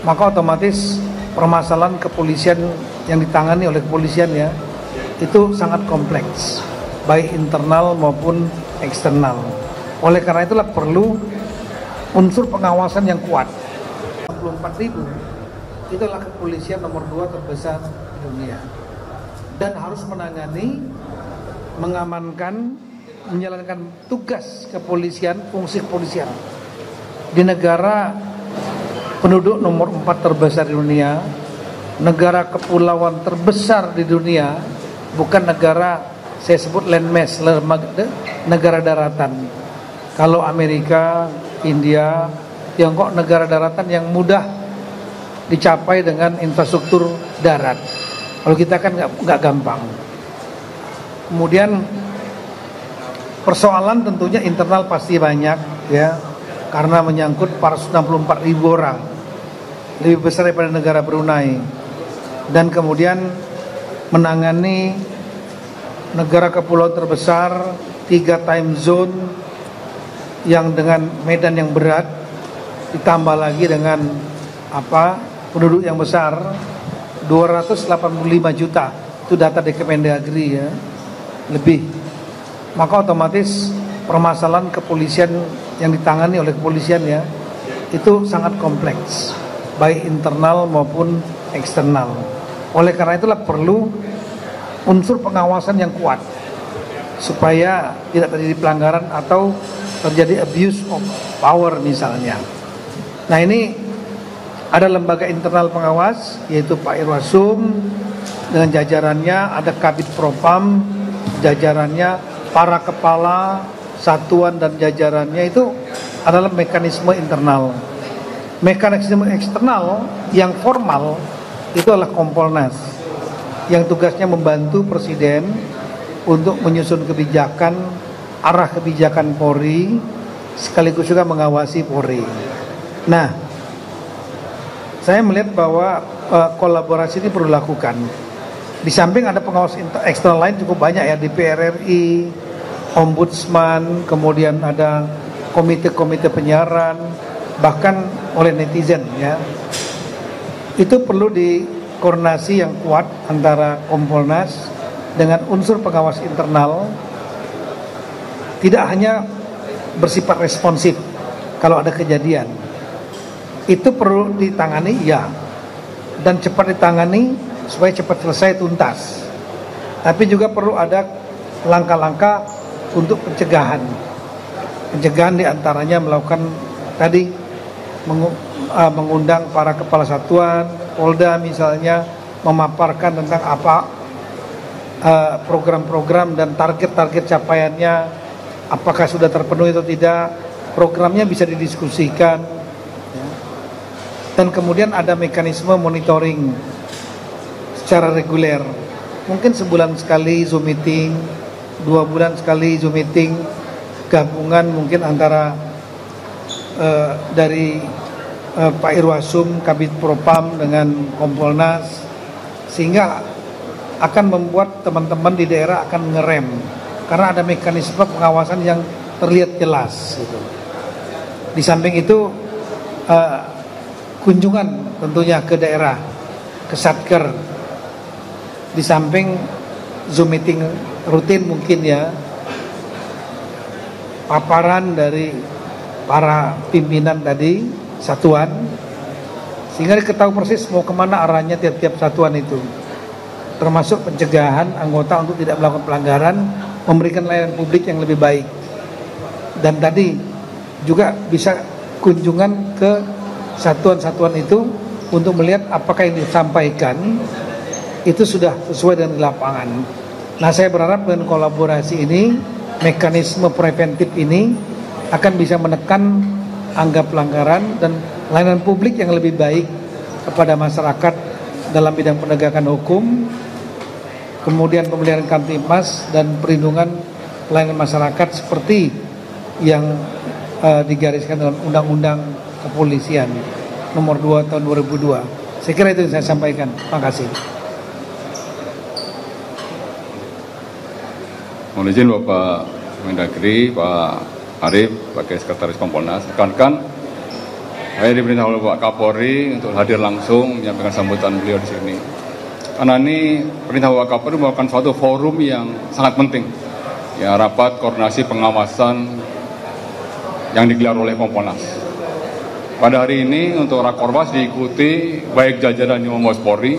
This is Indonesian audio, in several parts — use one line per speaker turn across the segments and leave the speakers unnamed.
maka otomatis permasalahan kepolisian yang ditangani oleh kepolisian ya itu sangat kompleks, baik internal maupun eksternal. Oleh karena itulah perlu unsur pengawasan yang kuat. 64.000 itulah kepolisian nomor 2 terbesar di dunia dan harus menangani, mengamankan, menjalankan tugas kepolisian, fungsi kepolisian di negara penduduk nomor 4 terbesar di dunia, negara kepulauan terbesar di dunia, bukan negara saya sebut landmass, negara daratan. Kalau Amerika, India, Tiongkok negara daratan yang mudah dicapai dengan infrastruktur darat. Kalau kita kan nggak gampang. Kemudian persoalan tentunya internal pasti banyak ya, karena menyangkut 464.000 orang, lebih besar daripada negara Brunei, dan kemudian menangani negara kepulauan terbesar, 3 time zone yang dengan medan yang berat, ditambah lagi dengan penduduk yang besar, 285 juta, itu data dari Kemendagri ya, lebih. Maka otomatis permasalahan kepolisian yang ditangani oleh kepolisian ya itu sangat kompleks, baik internal maupun eksternal. Oleh karena itulah perlu unsur pengawasan yang kuat supaya tidak terjadi pelanggaran atau terjadi abuse of power misalnya. Nah, ini ada lembaga internal pengawas yaitu Pak Irwasum dengan jajarannya, ada Kabid Propam jajarannya, para kepala satuan dan jajarannya, itu adalah mekanisme internal. Mekanisme eksternal yang formal itu adalah Kompolnas yang tugasnya membantu Presiden untuk menyusun kebijakan, arah kebijakan Polri, sekaligus juga mengawasi Polri. Nah, saya melihat bahwa kolaborasi ini perlu dilakukan. Di samping ada pengawas eksternal lain cukup banyak ya, DPR RI, Ombudsman, kemudian ada komite-komite penyiaran, bahkan oleh netizen ya. Itu perlu dikoordinasi yang kuat antara Kompolnas dengan unsur pengawas internal, tidak hanya bersifat responsif kalau ada kejadian. Itu perlu ditangani ya, dan cepat ditangani supaya cepat selesai tuntas. Tapi juga perlu ada langkah-langkah untuk pencegahan. Pencegahan diantaranya melakukan tadi mengundang para kepala satuan, Polda misalnya, memaparkan tentang apa program-program dan target-target capaiannya, apakah sudah terpenuhi atau tidak, programnya bisa didiskusikan, ya. Dan kemudian ada mekanisme monitoring secara reguler, mungkin sebulan sekali Zoom meeting, 2 bulan sekali Zoom meeting, gabungan mungkin antara dari Pak Irwasum, Kabid Propam dengan Kompolnas, sehingga akan membuat teman-teman di daerah akan ngerem, karena ada mekanisme pengawasan yang terlihat jelas gitu. Di samping itu kunjungan tentunya ke daerah, ke Satker, di samping Zoom meeting rutin mungkin ya, paparan dari para pimpinan tadi satuan, sehingga diketahui persis mau kemana arahnya tiap-tiap satuan itu, termasuk pencegahan anggota untuk tidak melakukan pelanggaran, memberikan layanan publik yang lebih baik. Dan tadi juga bisa kunjungan ke satuan-satuan itu untuk melihat apakah yang disampaikan itu sudah sesuai dengan di lapangan. Nah, saya berharap dengan kolaborasi ini, mekanisme preventif ini akan bisa menekan angka pelanggaran dan layanan publik yang lebih baik kepada masyarakat dalam bidang penegakan hukum, kemudian pemeliharaan Kamtipmas dan perlindungan pelayanan masyarakat seperti yang digariskan dalam Undang-Undang Kepolisian nomor 2 tahun 2002. Saya kira itu yang saya sampaikan. Terima kasih.
Mohon izin Bapak Mendagri, Pak Arief, sebagai Sekretaris Kompolnas, rekan-rekan, Saya diperintah oleh Pak Kapolri untuk hadir langsung menyampaikan sambutan beliau di sini. Karena ini perintah Pak Kapolri merupakan suatu forum yang sangat penting. Ya, rapat koordinasi pengawasan yang digelar oleh Kompolnas. Pada hari ini untuk Rakorwas diikuti baik jajaran Mabes Polri,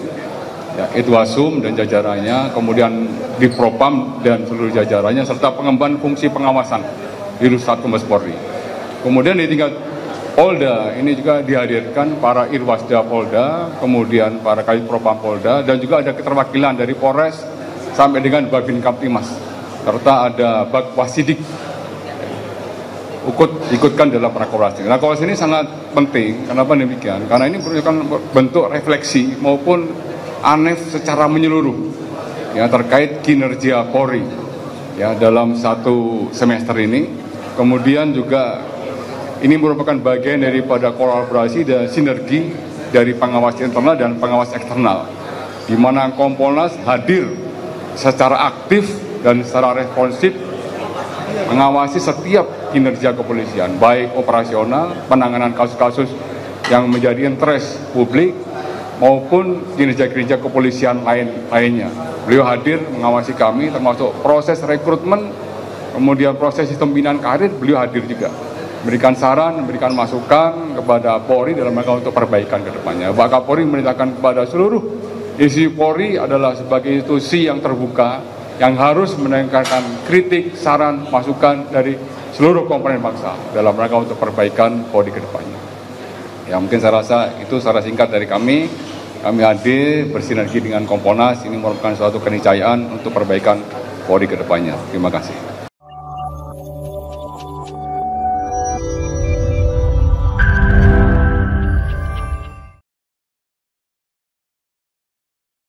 ya, Itwasum dan jajarannya, kemudian di Propam dan seluruh jajarannya, serta pengemban fungsi pengawasan di Rusat Mabes Polri. Kemudian di tingkat Polda ini juga dihadirkan para Irwasda Polda, kemudian para Kadif Propam Polda, dan juga ada keterwakilan dari Polres sampai dengan Babin Kaptimas, serta ada Bakwasidik ikutkan dalam Rakorwas. Rakorwas ini sangat penting. Kenapa demikian? Karena ini merupakan bentuk refleksi maupun ANEF secara menyeluruh, ya, terkait kinerja Polri, ya, dalam satu semester ini. Kemudian juga ini merupakan bagian daripada kolaborasi dan sinergi dari pengawas internal dan pengawas eksternal, di mana Kompolnas hadir secara aktif dan secara responsif mengawasi setiap kinerja kepolisian, baik operasional, penanganan kasus-kasus yang menjadi interest publik, maupun kinerja-kinerja kepolisian lainnya. Beliau hadir mengawasi kami, termasuk proses rekrutmen, kemudian proses sistem pembinaan karir, beliau hadir juga. Memberikan saran, memberikan masukan kepada Polri dalam rangka untuk perbaikan ke depannya. Pak Kapolri memerintahkan kepada seluruh institusi Polri adalah sebagai institusi yang terbuka, yang harus mendengarkan kritik, saran, masukan dari seluruh komponen bangsa dalam rangka untuk perbaikan Polri ke depannya. Ya, mungkin saya rasa itu secara singkat dari kami. Kami hadir bersinergi dengan Kompolnas, ini merupakan suatu keniscayaan untuk perbaikan Polri ke depannya. Terima kasih.